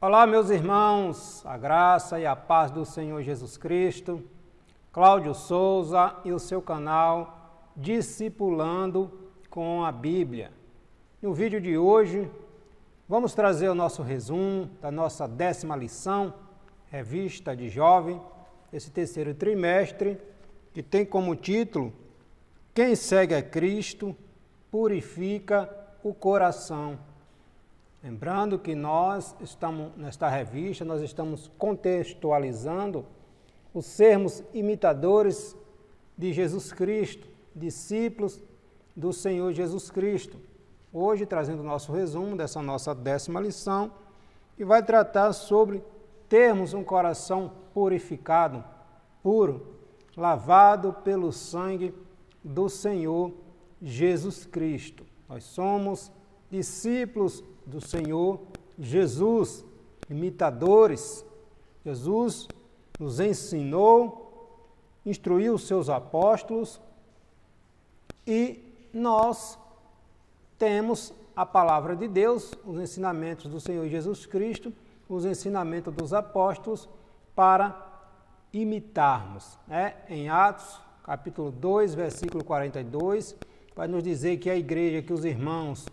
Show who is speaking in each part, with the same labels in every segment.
Speaker 1: Olá, meus irmãos, a graça e a paz do Senhor Jesus Cristo. Cláudio Souza e o seu canal Discipulando com a Bíblia. No vídeo de hoje, vamos trazer o nosso resumo da nossa 10ª lição, Revista de Jovem, esse terceiro trimestre, que tem como título Quem segue a Cristo purifica o coração. Lembrando que nós estamos, nesta revista, nós estamos contextualizando os sermos imitadores de Jesus Cristo, discípulos do Senhor Jesus Cristo. Hoje, trazendo o nosso resumo dessa nossa 10ª lição, que vai tratar sobre termos um coração purificado, puro, lavado pelo sangue do Senhor Jesus Cristo. Nós somos discípulos do Senhor Jesus, imitadores. Jesus nos ensinou, instruiu os seus apóstolos e nós temos a palavra de Deus, os ensinamentos do Senhor Jesus Cristo, os ensinamentos dos apóstolos para imitarmos. Em Atos, capítulo 2, versículo 42, vai nos dizer que a igreja, que os irmãos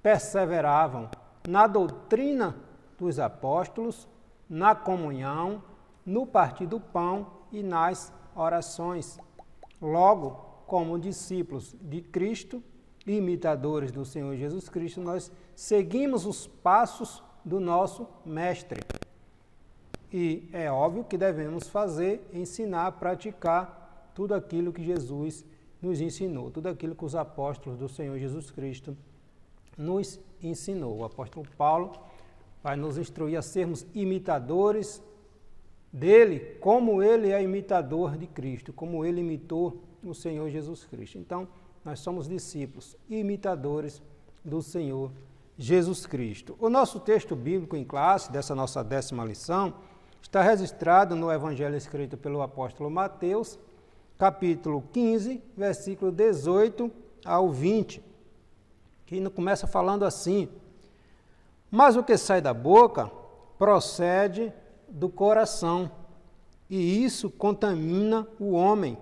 Speaker 1: perseveravam na doutrina dos apóstolos, na comunhão, no partir do pão e nas orações. Logo, como discípulos de Cristo, imitadores do Senhor Jesus Cristo, nós seguimos os passos do nosso Mestre. E é óbvio que devemos fazer, ensinar, praticar tudo aquilo que Jesus nos ensinou, tudo aquilo que os apóstolos do Senhor Jesus Cristo nos ensinou. O apóstolo Paulo vai nos instruir a sermos imitadores dele, como ele é imitador de Cristo, como ele imitou o Senhor Jesus Cristo. Então, nós somos discípulos, imitadores do Senhor Jesus Cristo. O nosso texto bíblico em classe, dessa nossa 10ª lição, está registrado no Evangelho escrito pelo apóstolo Mateus, capítulo 15, versículo 18 ao 20, que começa falando assim: Mas o que sai da boca procede do coração, e isso contamina o homem,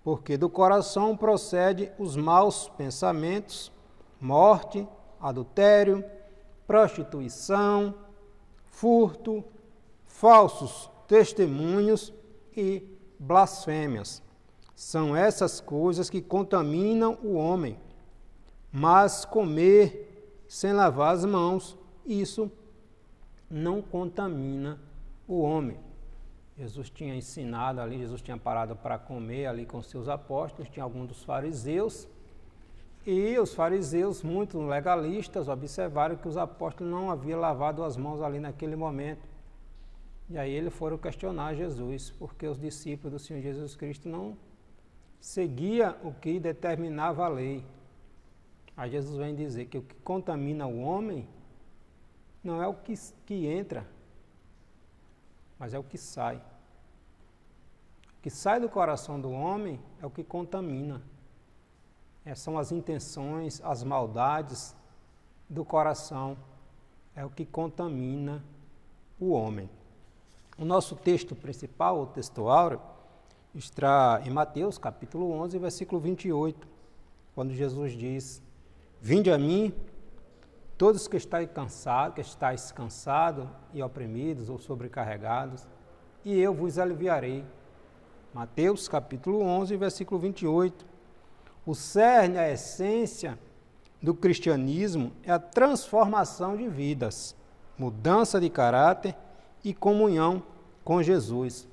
Speaker 1: porque do coração procede os maus pensamentos, morte, adultério, prostituição, furto, falsos testemunhos e blasfêmias. São essas coisas que contaminam o homem. Mas comer sem lavar as mãos, isso não contamina o homem. Jesus tinha ensinado ali, Jesus tinha parado para comer ali com seus apóstolos, tinha alguns dos fariseus, e os fariseus, muito legalistas, observaram que os apóstolos não haviam lavado as mãos ali naquele momento. E aí eles foram questionar Jesus, porque os discípulos do Senhor Jesus Cristo não seguiam o que determinava a lei. Aí Jesus vem dizer que o que contamina o homem não é o que entra, mas é o que sai. O que sai do coração do homem é o que contamina. São as intenções, as maldades do coração. É o que contamina o homem. O nosso texto principal, o texto áureo, está em Mateus, capítulo 11, versículo 28, quando Jesus diz: Vinde a mim, todos que estáis cansados e oprimidos ou sobrecarregados, e eu vos aliviarei. Mateus, capítulo 11, versículo 28. O cerne, a essência do cristianismo é a transformação de vidas, mudança de caráter e comunhão com Jesus.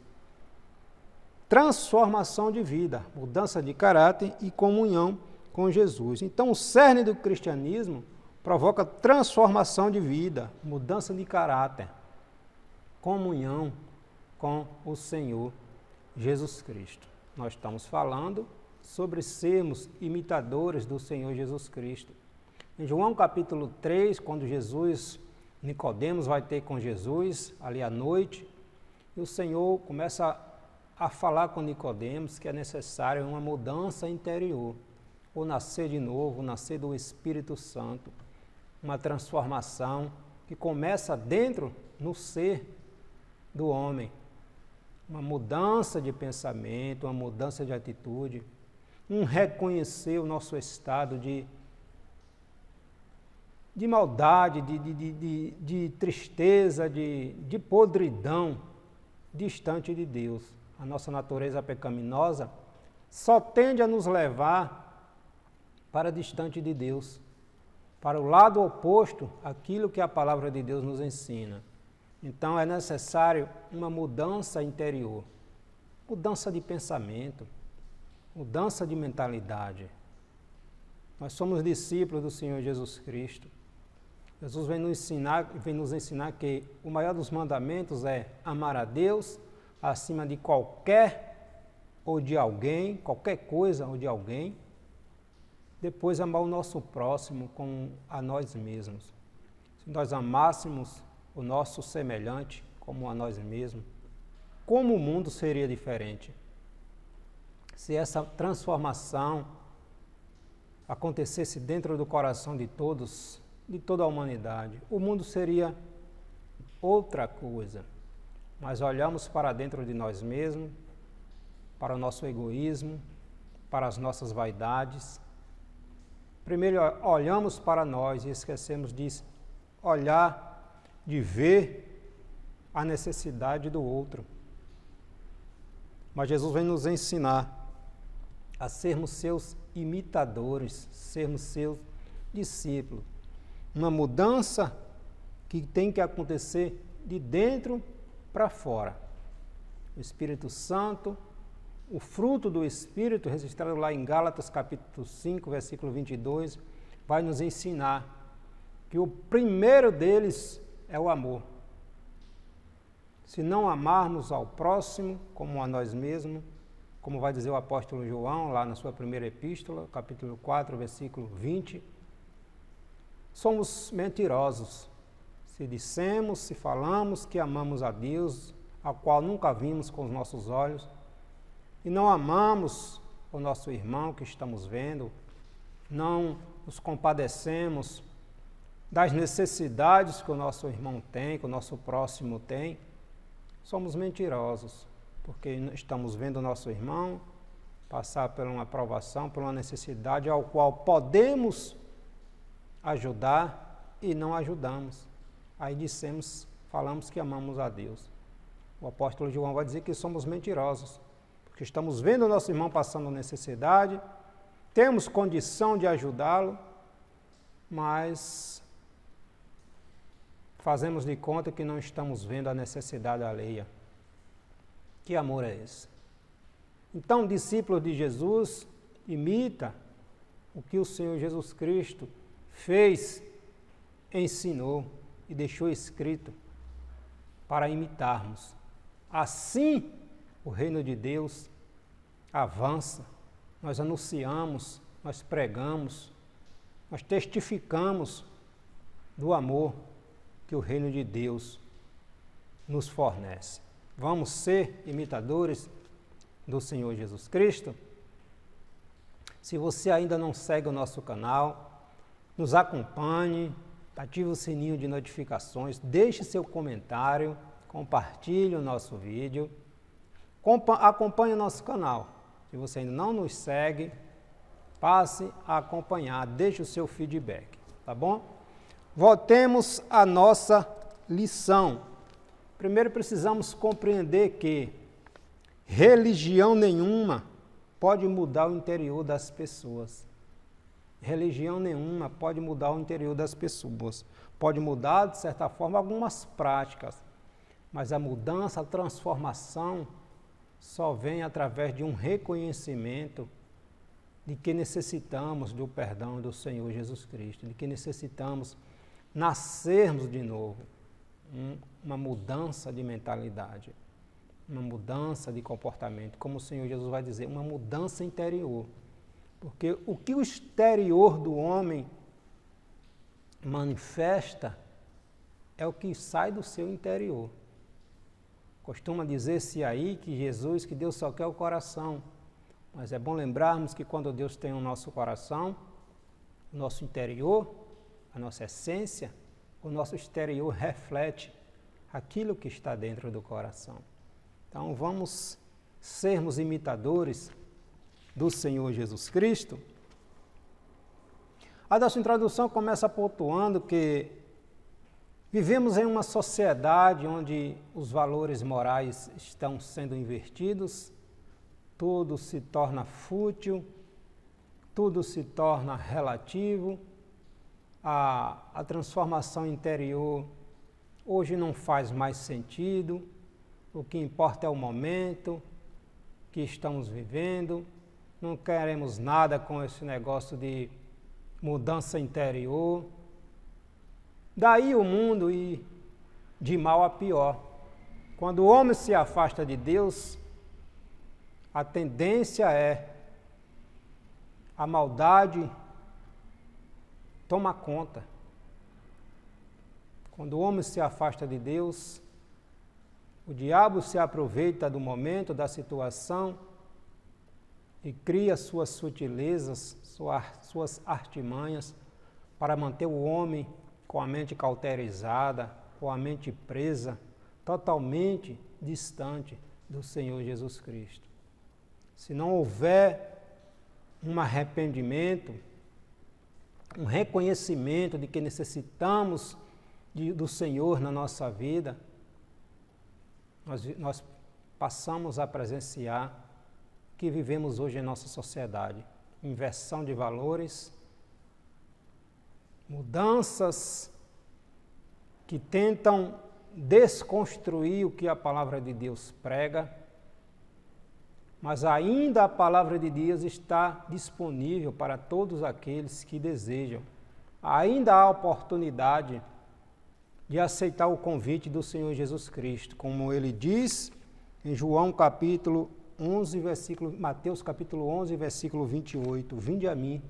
Speaker 1: Transformação de vida, mudança de caráter e comunhão com Jesus. Então, o cerne do cristianismo provoca transformação de vida, mudança de caráter, comunhão com o Senhor Jesus Cristo. Nós estamos falando sobre sermos imitadores do Senhor Jesus Cristo. Em João capítulo 3, quando Nicodemos vai ter com Jesus ali à noite, e o Senhor começa a falar com Nicodemos que é necessário uma mudança interior, ou nascer de novo, nascer do Espírito Santo, uma transformação que começa dentro no ser do homem. Uma mudança de pensamento, uma mudança de atitude, um reconhecer o nosso estado de maldade, de tristeza, de podridão, distante de Deus. A nossa natureza pecaminosa só tende a nos levar para distante de Deus, para o lado oposto àquilo que a palavra de Deus nos ensina. Então é necessário uma mudança interior, mudança de pensamento, mudança de mentalidade. Nós somos discípulos do Senhor Jesus Cristo. Jesus vem nos ensinar que o maior dos mandamentos é amar a Deus acima de qualquer ou de alguém, qualquer coisa ou de alguém. Depois amar o nosso próximo como a nós mesmos. Se nós amássemos o nosso semelhante como a nós mesmos, como o mundo seria diferente? Se essa transformação acontecesse dentro do coração de todos, de toda a humanidade, o mundo seria outra coisa. Mas olhamos para dentro de nós mesmos, para o nosso egoísmo, para as nossas vaidades. Primeiro olhamos para nós e esquecemos de olhar, de ver a necessidade do outro. Mas Jesus vem nos ensinar a sermos seus imitadores, sermos seus discípulos. Uma mudança que tem que acontecer de dentro para fora. O Espírito Santo, o fruto do Espírito, registrado lá em Gálatas capítulo 5, versículo 22, vai nos ensinar que o primeiro deles é o amor. Se não amarmos ao próximo como a nós mesmos, como vai dizer o apóstolo João, lá na sua primeira epístola, capítulo 4, versículo 20, somos mentirosos. Se dissemos, se falamos que amamos a Deus, a qual nunca vimos com os nossos olhos, e não amamos o nosso irmão que estamos vendo, não nos compadecemos das necessidades que o nosso irmão tem, que o nosso próximo tem, somos mentirosos, porque estamos vendo o nosso irmão passar por uma provação, por uma necessidade ao qual podemos ajudar e não ajudamos. Aí falamos que amamos a Deus. O apóstolo João vai dizer que somos mentirosos, porque estamos vendo o nosso irmão passando necessidade, temos condição de ajudá-lo, mas fazemos de conta que não estamos vendo a necessidade alheia. Que amor é esse? Então, discípulo de Jesus, imita o que o Senhor Jesus Cristo fez, ensinou e deixou escrito para imitarmos. Assim, o reino de Deus avança, nós anunciamos, nós pregamos, nós testificamos do amor que o reino de Deus nos fornece. Vamos ser imitadores do Senhor Jesus Cristo? Se você ainda não segue o nosso canal, nos acompanhe, ative o sininho de notificações, deixe seu comentário, compartilhe o nosso vídeo, acompanhe o nosso canal. Se você ainda não nos segue, passe a acompanhar, deixe o seu feedback, tá bom? Voltemos à nossa lição. Primeiro precisamos compreender que religião nenhuma pode mudar o interior das pessoas. Religião nenhuma pode mudar o interior das pessoas. Pode mudar, de certa forma, algumas práticas, mas a mudança, a transformação só vem através de um reconhecimento de que necessitamos do perdão do Senhor Jesus Cristo, de que necessitamos nascermos de novo, uma mudança de mentalidade, uma mudança de comportamento, como o Senhor Jesus vai dizer, uma mudança interior. Porque o que o exterior do homem manifesta é o que sai do seu interior. Costuma dizer-se aí que Deus só quer o coração. Mas é bom lembrarmos que quando Deus tem o nosso coração, o nosso interior, a nossa essência, o nosso exterior reflete aquilo que está dentro do coração. Então vamos sermos imitadores do Senhor Jesus Cristo. A nossa introdução começa pontuando que vivemos em uma sociedade onde os valores morais estão sendo invertidos, tudo se torna fútil, tudo se torna relativo, a transformação interior hoje não faz mais sentido, o que importa é o momento que estamos vivendo, não queremos nada com esse negócio de mudança interior. Daí o mundo ir de mal a pior. Quando o homem se afasta de Deus, a tendência é a maldade toma conta. Quando o homem se afasta de Deus, o diabo se aproveita do momento, da situação e cria suas sutilezas, suas artimanhas para manter o homem com a mente cauterizada, com a mente presa, totalmente distante do Senhor Jesus Cristo. Se não houver um arrependimento, um reconhecimento de que necessitamos do Senhor na nossa vida, nós passamos a presenciar que vivemos hoje em nossa sociedade. Inversão de valores, mudanças que tentam desconstruir o que a palavra de Deus prega, mas ainda a palavra de Deus está disponível para todos aqueles que desejam. Ainda há oportunidade de aceitar o convite do Senhor Jesus Cristo, como ele diz em João capítulo 11, Mateus capítulo 11, versículo 28, vinde a mim,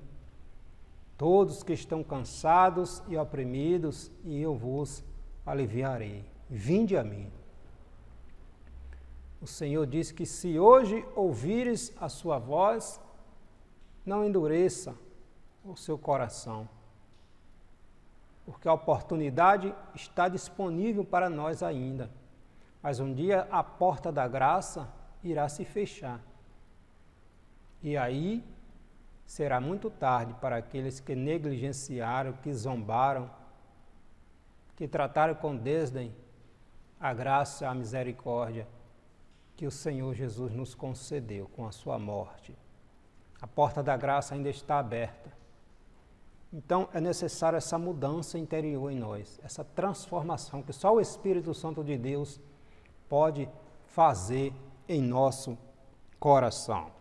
Speaker 1: todos que estão cansados e oprimidos, e eu vos aliviarei. Vinde a mim. O Senhor diz que se hoje ouvires a sua voz, não endureça o seu coração, porque a oportunidade está disponível para nós ainda, mas um dia a porta da graça irá se fechar. E aí será muito tarde para aqueles que negligenciaram, que zombaram, que trataram com desdém a graça, a misericórdia que o Senhor Jesus nos concedeu com a sua morte. A porta da graça ainda está aberta. Então é necessária essa mudança interior em nós, essa transformação que só o Espírito Santo de Deus pode fazer em nosso coração.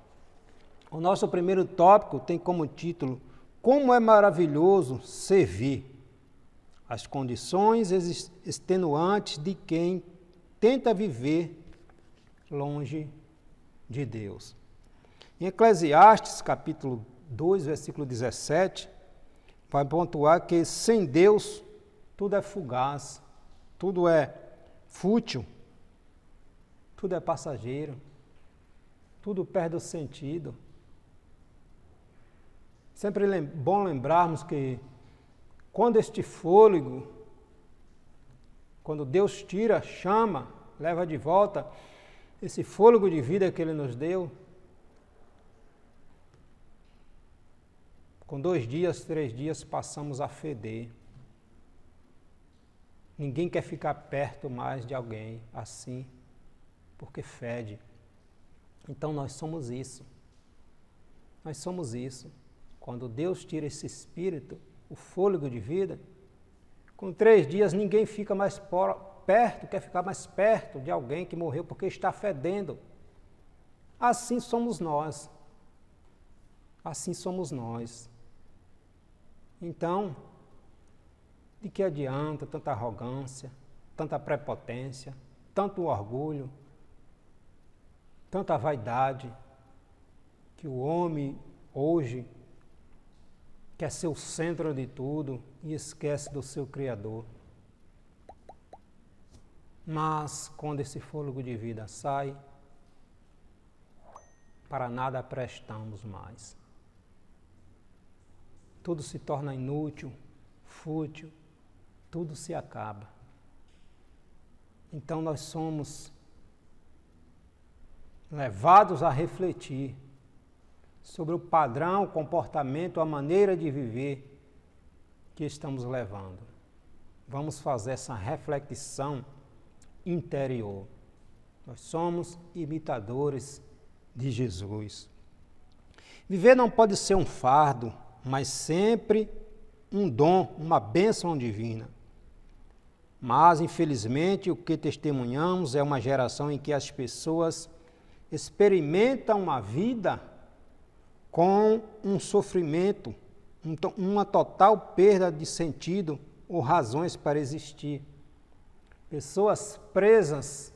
Speaker 1: O nosso primeiro tópico tem como título: Como é maravilhoso servir. As condições extenuantes de quem tenta viver longe de Deus. Em Eclesiastes, capítulo 2, versículo 17, vai pontuar que sem Deus tudo é fugaz, tudo é fútil, tudo é passageiro, tudo perde o sentido. Sempre é bom lembrarmos que quando este fôlego, quando Deus tira, chama, leva de volta esse fôlego de vida que Ele nos deu, com 2 dias, 3 dias passamos a feder. Ninguém quer ficar perto mais de alguém assim, porque fede. Então nós somos isso. Nós somos isso. Quando Deus tira esse espírito, o fôlego de vida, com 3 dias ninguém fica mais perto, quer ficar mais perto de alguém que morreu porque está fedendo. Assim somos nós. Assim somos nós. Então, de que adianta tanta arrogância, tanta prepotência, tanto orgulho, tanta vaidade, que o homem hoje quer ser o centro de tudo e esquece do seu Criador. Mas, quando esse fôlego de vida sai, para nada prestamos mais. Tudo se torna inútil, fútil, tudo se acaba. Então nós somos levados a refletir sobre o padrão, o comportamento, a maneira de viver que estamos levando. Vamos fazer essa reflexão interior. Nós somos imitadores de Jesus. Viver não pode ser um fardo, mas sempre um dom, uma bênção divina. Mas, infelizmente, o que testemunhamos é uma geração em que as pessoas experimentam uma vida com um sofrimento, uma total perda de sentido ou razões para existir. Pessoas presas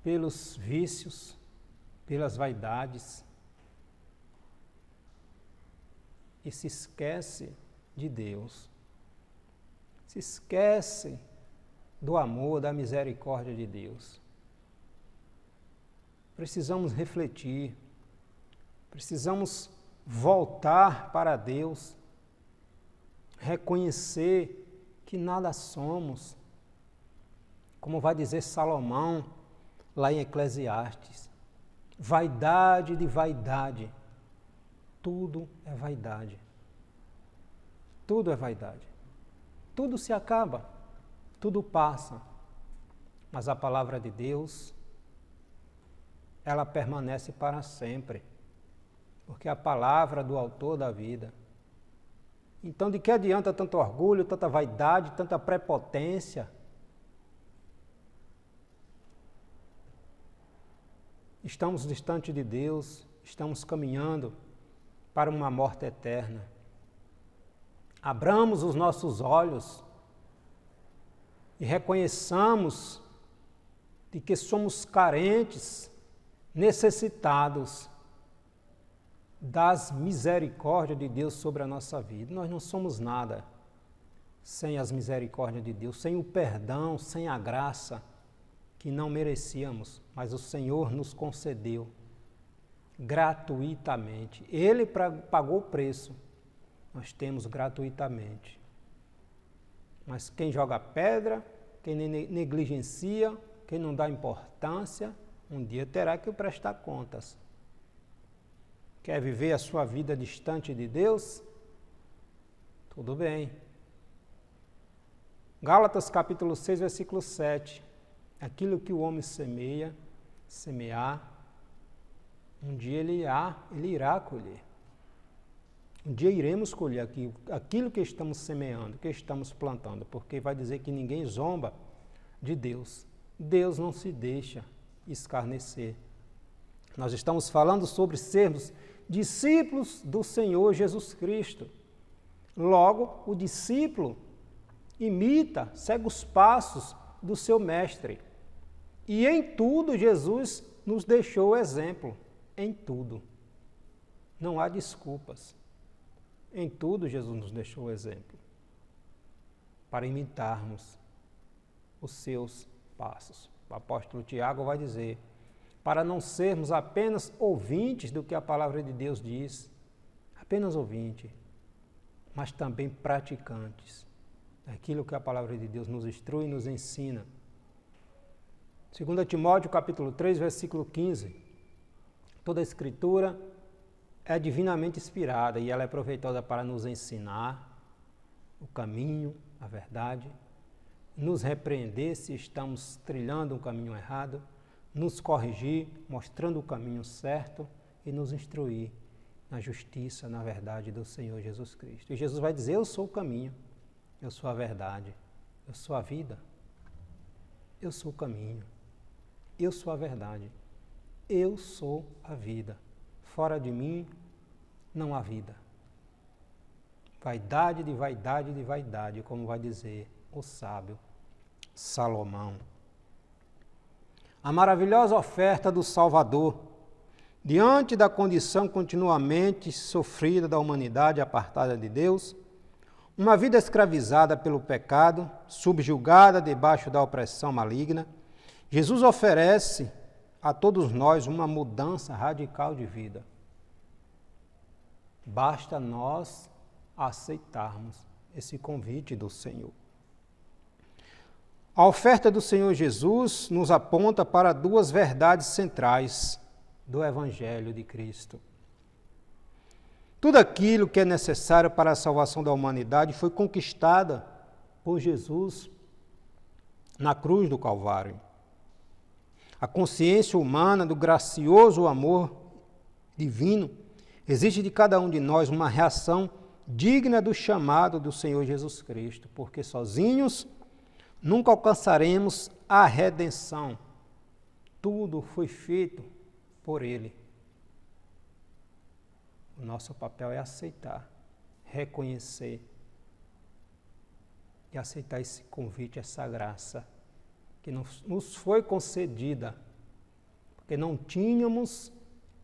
Speaker 1: pelos vícios, pelas vaidades, e se esquece de Deus, se esquece do amor, da misericórdia de Deus. Precisamos refletir, precisamos voltar para Deus, reconhecer que nada somos, como vai dizer Salomão lá em Eclesiastes, vaidade de vaidade, tudo é vaidade, tudo é vaidade, tudo se acaba, tudo passa, mas a palavra de Deus, ela permanece para sempre, porque é a palavra do autor da vida. Então, de que adianta tanto orgulho, tanta vaidade, tanta prepotência? Estamos distante de Deus, estamos caminhando para uma morte eterna. Abramos os nossos olhos e reconheçamos de que somos carentes, necessitados das misericórdias de Deus sobre a nossa vida. Nós não somos nada sem as misericórdias de Deus, sem o perdão, sem a graça que não merecíamos, mas o Senhor nos concedeu gratuitamente. Ele pagou o preço, nós temos gratuitamente. Mas quem joga pedra, quem negligencia, quem não dá importância, um dia terá que prestar contas. Quer viver a sua vida distante de Deus? Tudo bem. Gálatas capítulo 6, versículo 7. Aquilo que o homem semear, um dia ele irá colher. Um dia iremos colher aquilo que estamos semeando, que estamos plantando, porque vai dizer que ninguém zomba de Deus. Deus não se deixa escarnecer. Nós estamos falando sobre sermos discípulos do Senhor Jesus Cristo. Logo, o discípulo imita, segue os passos do seu mestre. E em tudo Jesus nos deixou exemplo. Em tudo. Não há desculpas. Em tudo Jesus nos deixou exemplo. Para imitarmos os seus passos. O apóstolo Tiago vai dizer: para não sermos apenas ouvintes do que a palavra de Deus diz, apenas ouvinte, mas também praticantes daquilo que a palavra de Deus nos instrui e nos ensina. 2 Timóteo capítulo 3, versículo 15. Toda a Escritura é divinamente inspirada e ela é proveitosa para nos ensinar o caminho, a verdade, nos repreender se estamos trilhando um caminho errado, nos corrigir, mostrando o caminho certo e nos instruir na justiça, na verdade do Senhor Jesus Cristo. E Jesus vai dizer: eu sou o caminho, eu sou a verdade, eu sou a vida, eu sou o caminho, eu sou a verdade, eu sou a vida. Fora de mim não há vida. Vaidade de vaidade de vaidade, como vai dizer o sábio Salomão. A maravilhosa oferta do Salvador, diante da condição continuamente sofrida da humanidade apartada de Deus, uma vida escravizada pelo pecado, subjugada debaixo da opressão maligna, Jesus oferece a todos nós uma mudança radical de vida. Basta nós aceitarmos esse convite do Senhor. A oferta do Senhor Jesus nos aponta para duas verdades centrais do Evangelho de Cristo. Tudo aquilo que é necessário para a salvação da humanidade foi conquistada por Jesus na cruz do Calvário. A consciência humana do gracioso amor divino exige de cada um de nós uma reação digna do chamado do Senhor Jesus Cristo, porque sozinhos nunca alcançaremos a redenção. Tudo foi feito por Ele. O nosso papel é aceitar, reconhecer e aceitar esse convite, essa graça que nos foi concedida, porque não tínhamos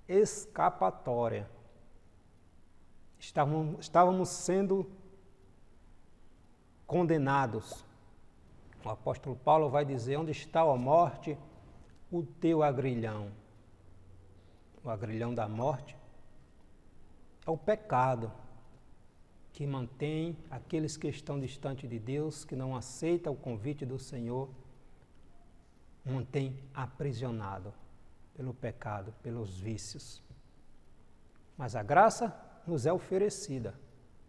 Speaker 1: escapatória. Estávamos sendo condenados. O apóstolo Paulo vai dizer: onde está a morte, o teu agrilhão? O agrilhão da morte é o pecado que mantém aqueles que estão distantes de Deus, que não aceitam o convite do Senhor, mantém aprisionado pelo pecado, pelos vícios. Mas a graça nos é oferecida,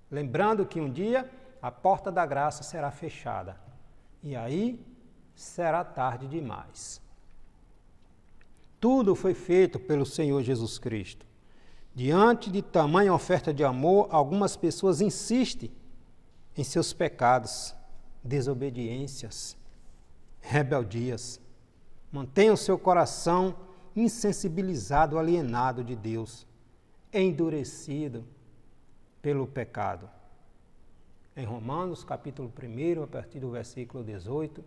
Speaker 1: lembrando que um dia a porta da graça será fechada, e aí será tarde demais. Tudo foi feito pelo Senhor Jesus Cristo. Diante de tamanha oferta de amor, algumas pessoas insistem em seus pecados, desobediências, rebeldias. Mantêm o seu coração insensibilizado, alienado de Deus, endurecido pelo pecado. Em Romanos, capítulo 1, a partir do versículo 18,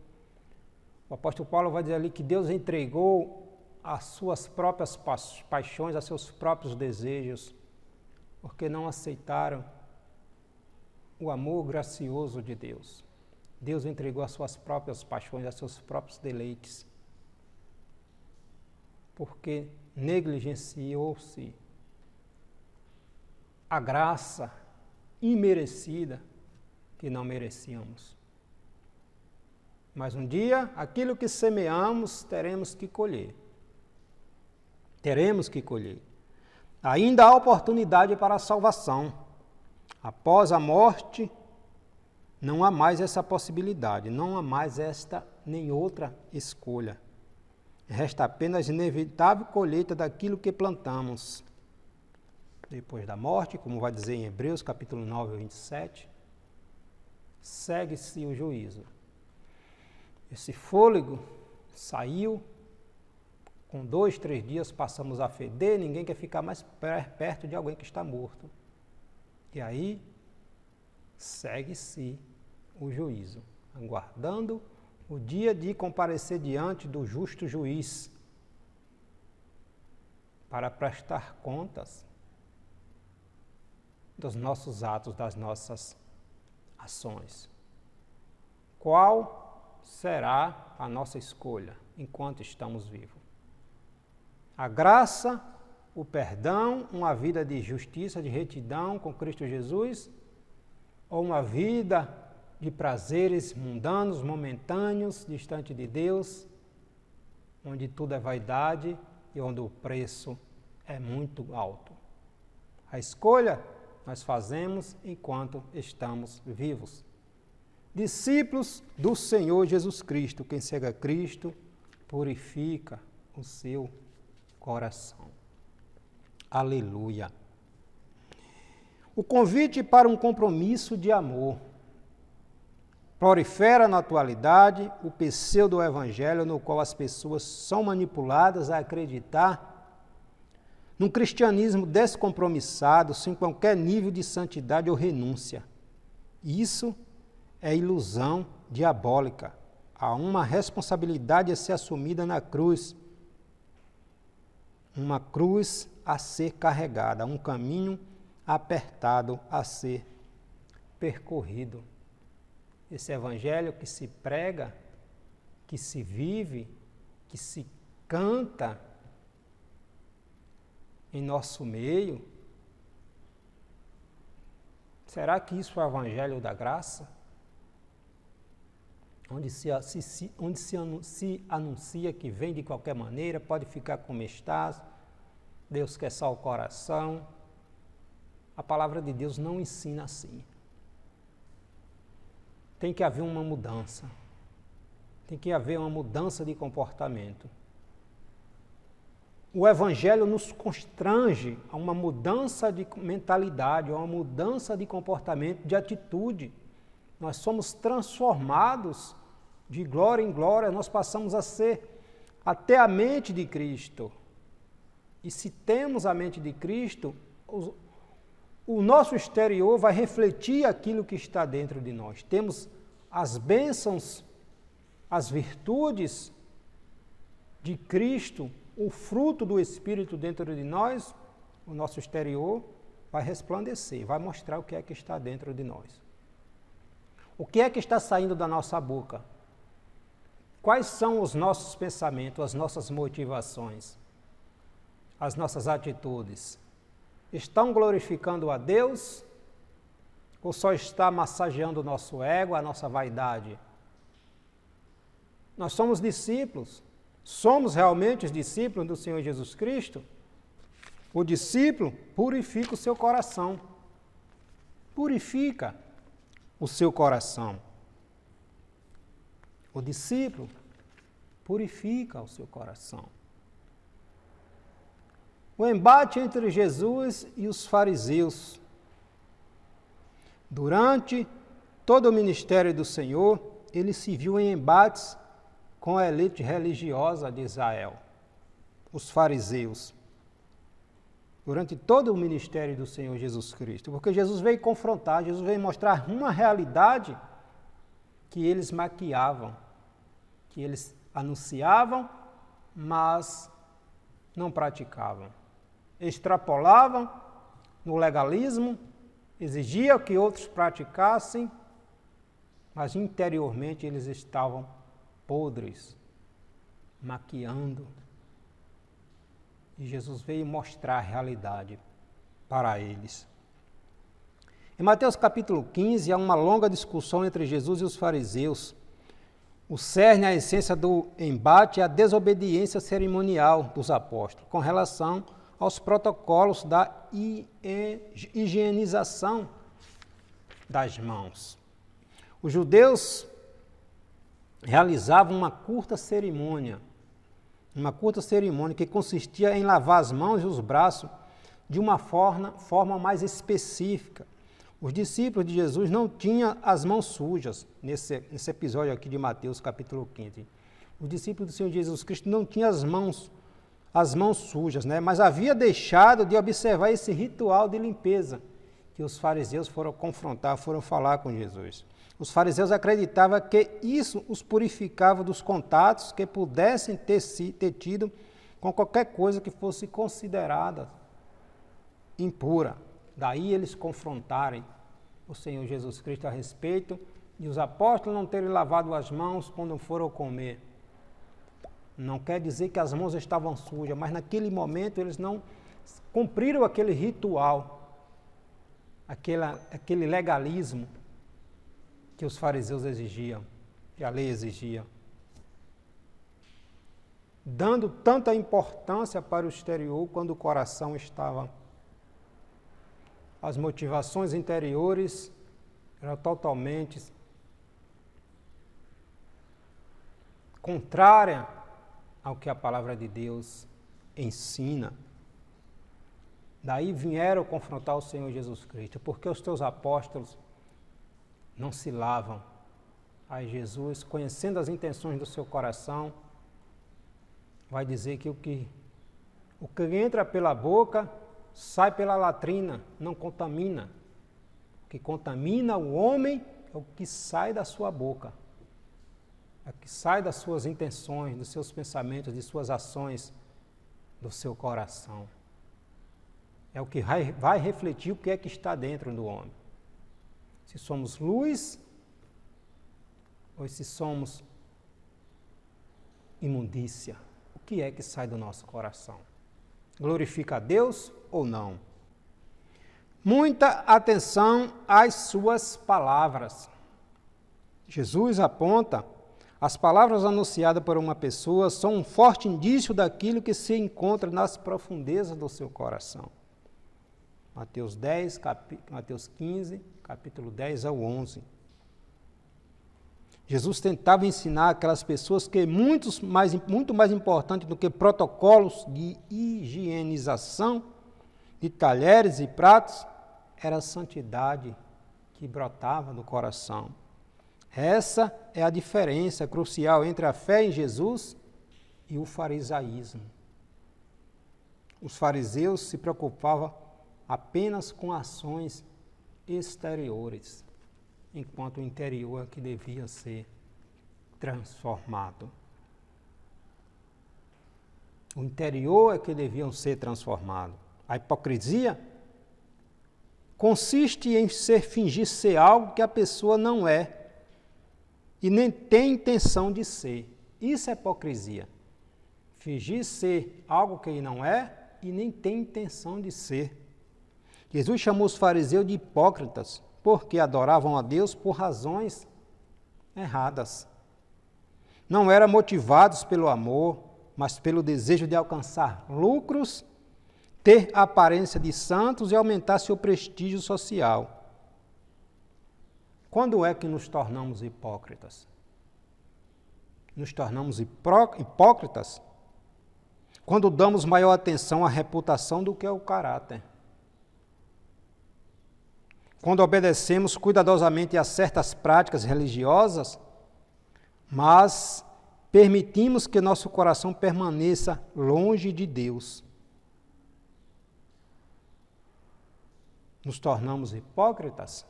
Speaker 1: o apóstolo Paulo vai dizer ali que Deus entregou as suas próprias paixões, a seus próprios desejos, porque não aceitaram o amor gracioso de Deus. Deus entregou as suas próprias paixões, a seus próprios deleites, porque negligenciou-se a graça imerecida que não merecíamos. Mas um dia, aquilo que semeamos, teremos que colher. Teremos que colher. Ainda há oportunidade para a salvação. Após a morte, não há mais essa possibilidade, não há mais esta nem outra escolha. Resta apenas a inevitável colheita daquilo que plantamos. Depois da morte, como vai dizer em Hebreus, capítulo 9, 27, segue-se o juízo. Esse fôlego saiu, com 2, 3 dias passamos a feder, ninguém quer ficar mais perto de alguém que está morto. E aí, segue-se o juízo, aguardando o dia de comparecer diante do justo juiz, para prestar contas dos nossos atos, das nossas ações. Qual será a nossa escolha enquanto estamos vivos? A graça, o perdão, uma vida de justiça, de retidão com Cristo Jesus, ou uma vida de prazeres mundanos, momentâneos, distante de Deus, onde tudo é vaidade e onde o preço é muito alto. A escolha nós fazemos enquanto estamos vivos. Discípulos do Senhor Jesus Cristo, quem segue a Cristo, purifica o seu coração. Aleluia. O convite para um compromisso de amor prolifera na atualidade o pseudo-evangelho no qual as pessoas são manipuladas a acreditar num cristianismo descompromissado, sem qualquer nível de santidade ou renúncia. Isso é ilusão diabólica. Há uma responsabilidade a ser assumida na cruz, uma cruz a ser carregada, um caminho apertado a ser percorrido. Esse evangelho que se prega, que se vive, que se canta em nosso meio, será que isso é o evangelho da graça? onde se anuncia que vem de qualquer maneira, pode ficar como estás, Deus quer só o coração. A palavra de Deus não ensina assim. Tem que haver uma mudança. Tem que haver uma mudança de comportamento. O Evangelho nos constrange a uma mudança de mentalidade, a uma mudança de comportamento, de atitude. Nós somos transformados de glória em glória, nós passamos a ser até a mente de Cristo. E se temos a mente de Cristo, o nosso exterior vai refletir aquilo que está dentro de nós. Temos as bênçãos, as virtudes de Cristo, o fruto do Espírito dentro de nós, o nosso exterior vai resplandecer, vai mostrar o que é que está dentro de nós. O que é que está saindo da nossa boca? Quais são os nossos pensamentos, as nossas motivações, as nossas atitudes? Estão glorificando a Deus ou só está massageando o nosso ego, a nossa vaidade? Nós somos discípulos. Somos realmente os discípulos do Senhor Jesus Cristo? O discípulo purifica o seu coração. Purifica o seu coração. O discípulo purifica o seu coração. O embate entre Jesus e os fariseus. Durante todo o ministério do Senhor, ele se viu em embates com a elite religiosa de Israel, os fariseus, durante todo o ministério do Senhor Jesus Cristo, porque Jesus veio confrontar, Jesus veio mostrar uma realidade que eles maquiavam, que eles anunciavam, mas não praticavam. Extrapolavam no legalismo, exigiam que outros praticassem, mas interiormente eles estavam podres, maquiando. E Jesus veio mostrar a realidade para eles. Em Mateus capítulo 15, há uma longa discussão entre Jesus e os fariseus. O cerne, a essência do embate é a desobediência cerimonial dos apóstolos com relação aos protocolos da higienização das mãos. Os judeus realizavam uma curta cerimônia que consistia em lavar as mãos e os braços de uma forma mais específica. Os discípulos de Jesus não tinham as mãos sujas, nesse episódio aqui de Mateus capítulo 15. Os discípulos do Senhor Jesus Cristo não tinham as mãos sujas, mas havia deixado de observar esse ritual de limpeza que os fariseus foram confrontar, foram falar com Jesus. Os fariseus acreditavam que isso os purificava dos contatos que pudessem ter tido com qualquer coisa que fosse considerada impura. Daí eles confrontarem o Senhor Jesus Cristo a respeito de os apóstolos não terem lavado as mãos quando foram comer. Não quer dizer que as mãos estavam sujas, mas naquele momento eles não cumpriram aquele ritual, aquele legalismo que os fariseus exigiam, que a lei exigia. Dando tanta importância para o exterior quando o coração estava. As motivações interiores eram totalmente contrárias ao que a palavra de Deus ensina. Daí vieram confrontar o Senhor Jesus Cristo, porque os teus apóstolos não se lavam. Aí Jesus, conhecendo as intenções do seu coração, vai dizer que o que entra pela boca sai pela latrina, não contamina. O que contamina o homem é o que sai da sua boca, é o que sai das suas intenções, dos seus pensamentos, de suas ações, do seu coração. É o que vai refletir o que é que está dentro do homem. Se somos luz ou se somos imundícia. O que é que sai do nosso coração? Glorifica a Deus ou não? Muita atenção às suas palavras. Jesus aponta As palavras anunciadas por uma pessoa são um forte indício daquilo que se encontra nas profundezas do seu coração. Mateus 15, capítulo 10 ao 11. Jesus tentava ensinar aquelas pessoas que muito mais importante do que protocolos de higienização de talheres e pratos era a santidade que brotava do coração. Essa é a diferença crucial entre a fé em Jesus e o farisaísmo. Os fariseus se preocupavam apenas com ações exteriores, enquanto o interior é que devia ser transformado. O interior é que deviam ser transformado. A hipocrisia consiste em fingir ser algo que a pessoa não é e nem tem intenção de ser. Isso é hipocrisia. Fingir ser algo que ele não é e nem tem intenção de ser. Jesus chamou os fariseus de hipócritas, porque adoravam a Deus por razões erradas. Não eram motivados pelo amor, mas pelo desejo de alcançar lucros, ter a aparência de santos e aumentar seu prestígio social. Quando é que nos tornamos hipócritas? Nos tornamos hipócritas quando damos maior atenção à reputação do que ao caráter. Quando obedecemos cuidadosamente a certas práticas religiosas, mas permitimos que nosso coração permaneça longe de Deus. Nos tornamos hipócritas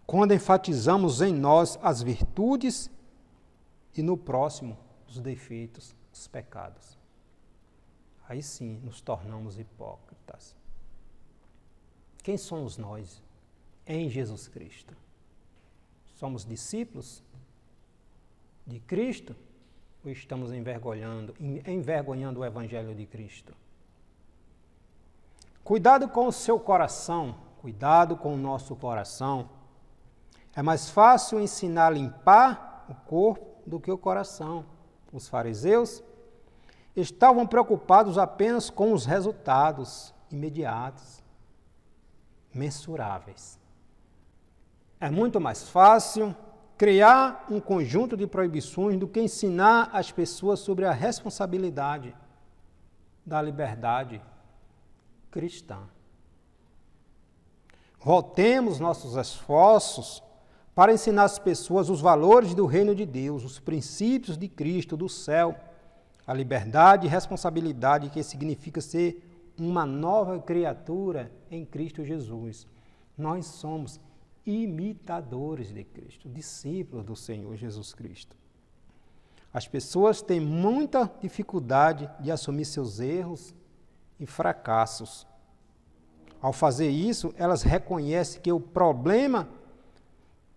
Speaker 1: quando enfatizamos em nós as virtudes e no próximo os defeitos, os pecados. Aí sim nos tornamos hipócritas. Quem somos nós em Jesus Cristo? Somos discípulos de Cristo ou estamos envergonhando o Evangelho de Cristo? Cuidado com o seu coração, cuidado com o nosso coração. É mais fácil ensinar a limpar o corpo do que o coração. Os fariseus estavam preocupados apenas com os resultados imediatos, mensuráveis. É muito mais fácil criar um conjunto de proibições do que ensinar as pessoas sobre a responsabilidade da liberdade cristã. Voltemos nossos esforços para ensinar às pessoas os valores do reino de Deus, os princípios de Cristo, do céu, a liberdade e responsabilidade que significa ser uma nova criatura em Cristo Jesus. Nós somos imitadores de Cristo, discípulos do Senhor Jesus Cristo. As pessoas têm muita dificuldade de assumir seus erros e fracassos. Ao fazer isso, elas reconhecem que o problema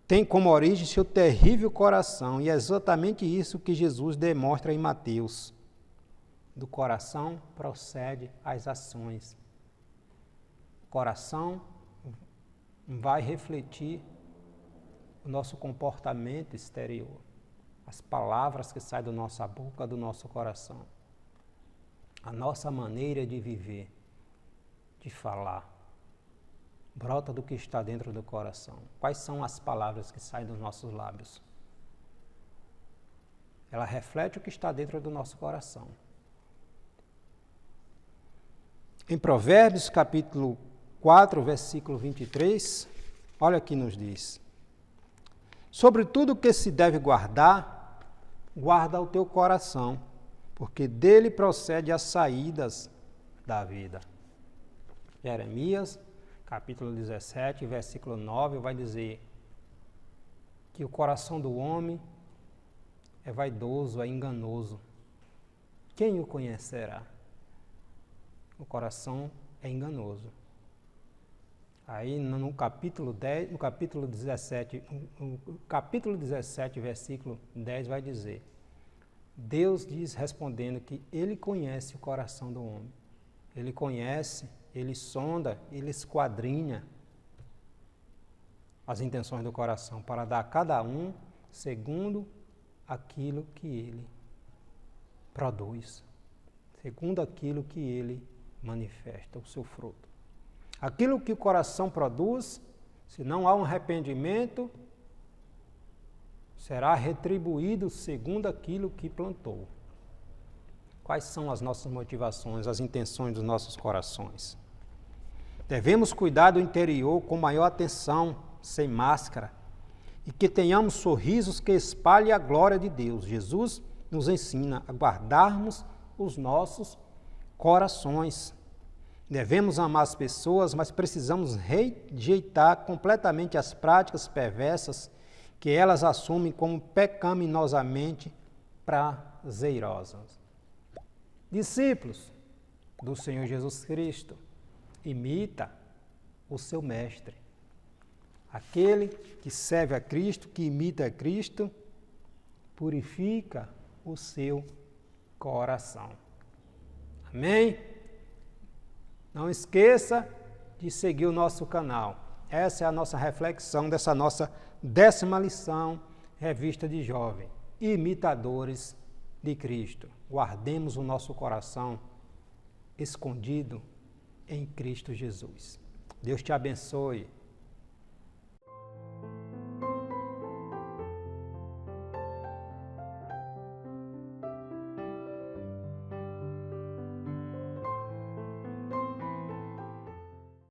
Speaker 1: tem como origem seu terrível coração, e é exatamente isso que Jesus demonstra em Mateus. Do coração procede as ações. O coração vai refletir o nosso comportamento exterior, as palavras que saem da nossa boca, do nosso coração, a nossa maneira de viver, de falar, brota do que está dentro do coração. Quais são as palavras que saem dos nossos lábios? Ela reflete o que está dentro do nosso coração. Em Provérbios, capítulo 4, versículo 23, olha aqui nos diz: sobre tudo que se deve guardar, guarda o teu coração, porque dele procede as saídas da vida. Jeremias, capítulo 17, versículo 9, vai dizer que o coração do homem é vaidoso, é enganoso. Quem o conhecerá? O coração é enganoso. Aí no capítulo 17, versículo 10 vai dizer: Deus diz respondendo que Ele conhece o coração do homem. Ele conhece, Ele sonda, Ele esquadrinha as intenções do coração para dar a cada um segundo aquilo que ele produz, segundo aquilo que ele manifesta, o seu fruto. Aquilo que o coração produz, se não há um arrependimento, será retribuído segundo aquilo que plantou. Quais são as nossas motivações, as intenções dos nossos corações? Devemos cuidar do interior com maior atenção, sem máscara, e que tenhamos sorrisos que espalhem a glória de Deus. Jesus nos ensina a guardarmos os nossos corações. Devemos amar as pessoas, mas precisamos rejeitar completamente as práticas perversas que elas assumem como pecaminosamente prazerosas. Discípulos do Senhor Jesus Cristo, imita o seu mestre. Aquele que serve a Cristo, que imita a Cristo, purifica o seu coração. Amém? Não esqueça de seguir o nosso canal. Essa é a nossa reflexão dessa nossa 10ª lição, Revista de Jovem, Imitadores de Cristo. Guardemos o nosso coração escondido em Cristo Jesus. Deus te abençoe.